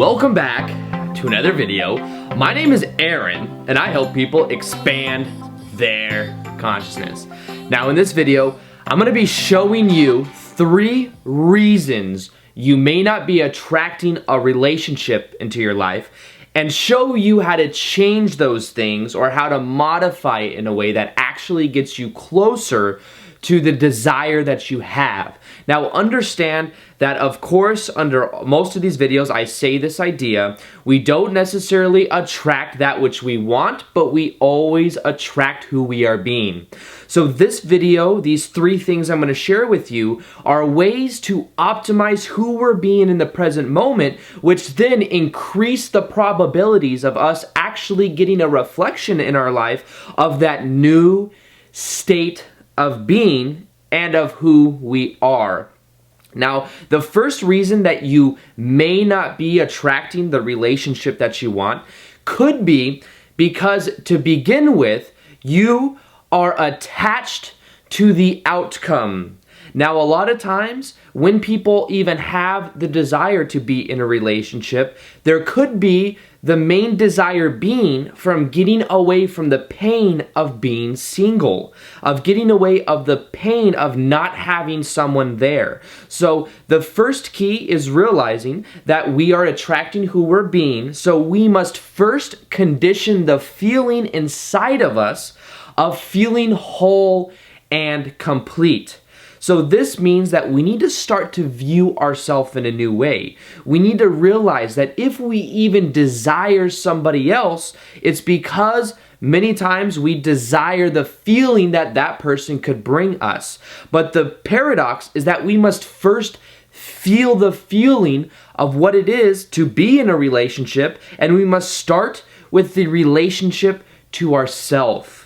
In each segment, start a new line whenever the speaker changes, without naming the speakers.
Welcome back to another video. My name is Aaron, and I help people expand their consciousness. Now in this video, I'm gonna be showing you 3 reasons you may not be attracting a relationship into your life, and show you how to change those things or how to modify it in a way that actually gets you closer to the desire that you have. Now understand that, of course, under most of these videos I say this idea, we don't necessarily attract that which we want, but we always attract who we are being. So this video, these 3 things I'm going to share with you, are ways to optimize who we're being in the present moment, which then increase the probabilities of us actually getting a reflection in our life of that new state of being and of who we are. Now, the first reason that you may not be attracting the relationship that you want could be because, to begin with, you are attached to the outcome. Now, a lot of times when people even have the desire to be in a relationship, there could be the main desire being from getting away from the pain of being single, of getting away of the pain of not having someone there. So the first key is realizing that we are attracting who we're being, so we must first condition the feeling inside of us of feeling whole and complete. So this means that we need to start to view ourselves in a new way. We need to realize that if we even desire somebody else, it's because many times we desire the feeling that that person could bring us. But the paradox is that we must first feel the feeling of what it is to be in a relationship, and we must start with the relationship to ourselves.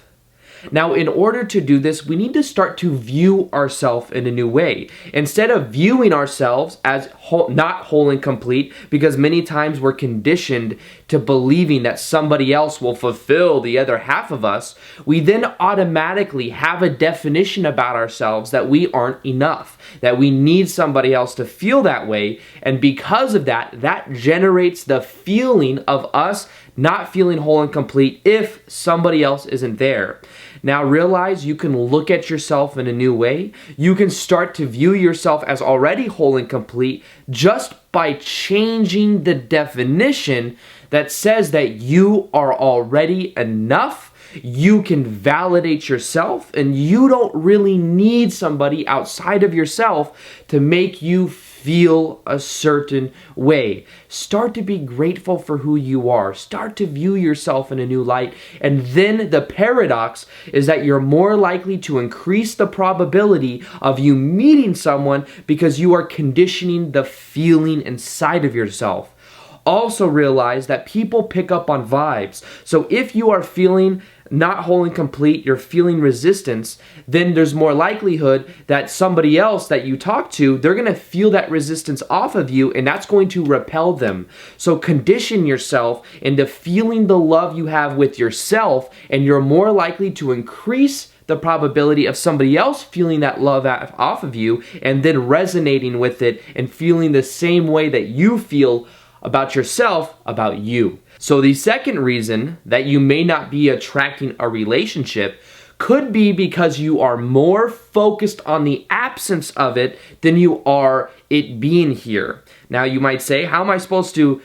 Now, in order to do this, we need to start to view ourselves in a new way. Instead of viewing ourselves as not whole and complete, because many times we're conditioned to believing that somebody else will fulfill the other half of us, we then automatically have a definition about ourselves that we aren't enough, that we need somebody else to feel that way, and because of that, that generates the feeling of us not feeling whole and complete if somebody else isn't there. Now realize you can look at yourself in a new way. You can start to view yourself as already whole and complete just by changing the definition that says that you are already enough. You can validate yourself, and you don't really need somebody outside of yourself to make you feel a certain way. Start to be grateful for who you are. Start to view yourself in a new light. And then the paradox is that you're more likely to increase the probability of you meeting someone because you are conditioning the feeling inside of yourself. Also realize that people pick up on vibes. So if you are feeling not whole and complete, you're feeling resistance, then there's more likelihood that somebody else that you talk to, they're going to feel that resistance off of you, and that's going to repel them. So condition yourself into feeling the love you have with yourself, and you're more likely to increase the probability of somebody else feeling that love off of you and then resonating with it and feeling the same way that you feel about yourself, about you. So the second reason that you may not be attracting a relationship could be because you are more focused on the absence of it than you are it being here. Now you might say, how am I supposed to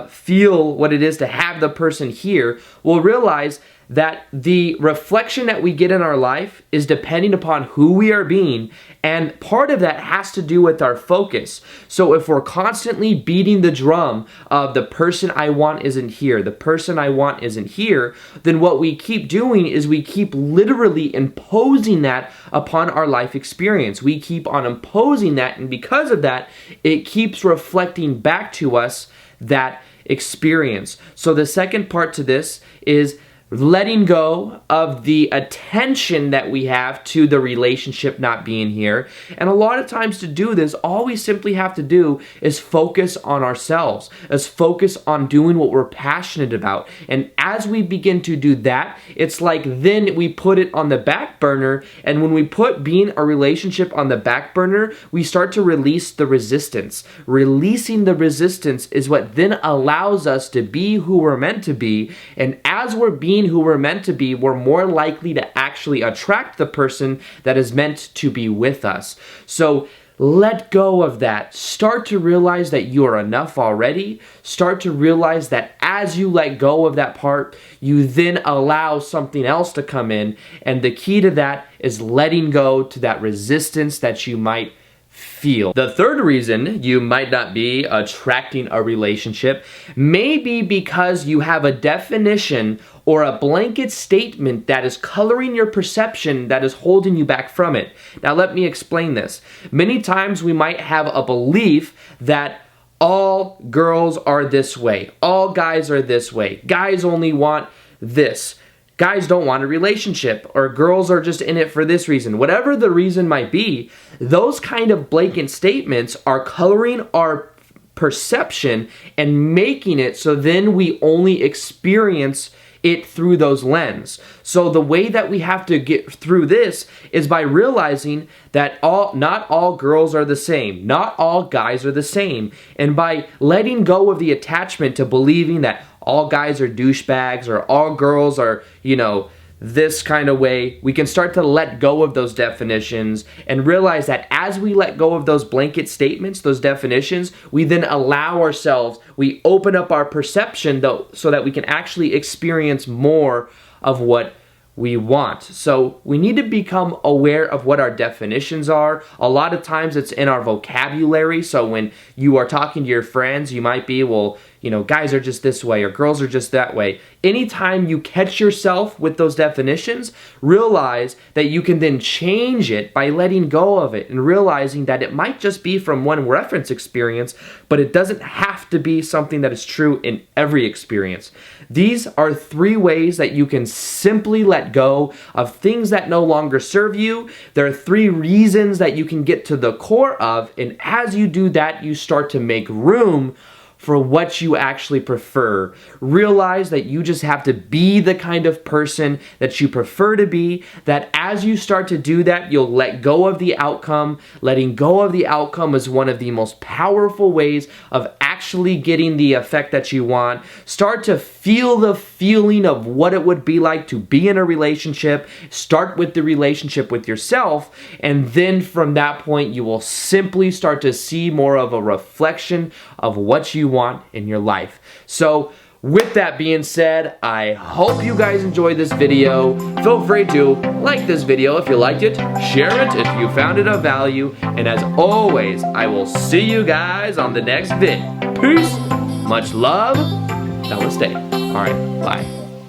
feel what it is to have the person here? Well, realize that the reflection that we get in our life is depending upon who we are being, and part of that has to do with our focus. So if we're constantly beating the drum of the person I want isn't here, the person I want isn't here, then what we keep doing is we keep literally imposing that upon our life experience. We keep on imposing that, and because of that, it keeps reflecting back to us that experience. So the second part to this is letting go of the attention that we have to the relationship not being here. And a lot of times to do this, all we simply have to do is focus on ourselves, is focus on doing what we're passionate about. And as we begin to do that, it's like then we put it on the back burner. And when we put being a relationship on the back burner, we start to release the resistance. Releasing the resistance is what then allows us to be who we're meant to be. And as we're being who we're meant to be, we're more likely to actually attract the person that is meant to be with us. So let go of that. Start to realize that you are enough already. Start to realize that as you let go of that part, you then allow something else to come in. And the key to that is letting go to that resistance that you might feel. The third reason you might not be attracting a relationship may be because you have a definition or a blanket statement that is coloring your perception that is holding you back from it. Now let me explain this. Many times we might have a belief that all girls are this way, all guys are this way, guys only want this. Guys don't want a relationship, or girls are just in it for this reason. Whatever the reason might be, those kind of blanket statements are coloring our perception and making it so then we only experience it through those lenses. So the way that we have to get through this is by realizing that not all girls are the same, not all guys are the same, and by letting go of the attachment to believing that all guys are douchebags or all girls are, this kind of way, we can start to let go of those definitions and realize that as we let go of those blanket statements, those definitions, we then allow ourselves, we open up our perception though, so that we can actually experience more of what we want. So we need to become aware of what our definitions are. A lot of times it's in our vocabulary. So when you are talking to your friends, you might be, well, guys are just this way or girls are just that way. Anytime you catch yourself with those definitions, realize that you can then change it by letting go of it and realizing that it might just be from one reference experience, but it doesn't have to be something that is true in every experience. These are 3 ways that you can simply let go of things that no longer serve you. There are 3 reasons that you can get to the core of, and as you do that, you start to make room for what you actually prefer. Realize that you just have to be the kind of person that you prefer to be, that as you start to do that, you'll let go of the outcome. Letting go of the outcome is one of the most powerful ways of actually getting the effect that you want. Start to feel the feeling of what it would be like to be in a relationship. Start with the relationship with yourself, and then from that point, you will simply start to see more of a reflection of what you want in your life. So with that being said, I hope you guys enjoyed this video. Feel free to like this video if you liked it, share it if you found it of value, and as always, I will see you guys on the next vid. Peace, much love, namaste. All right, bye.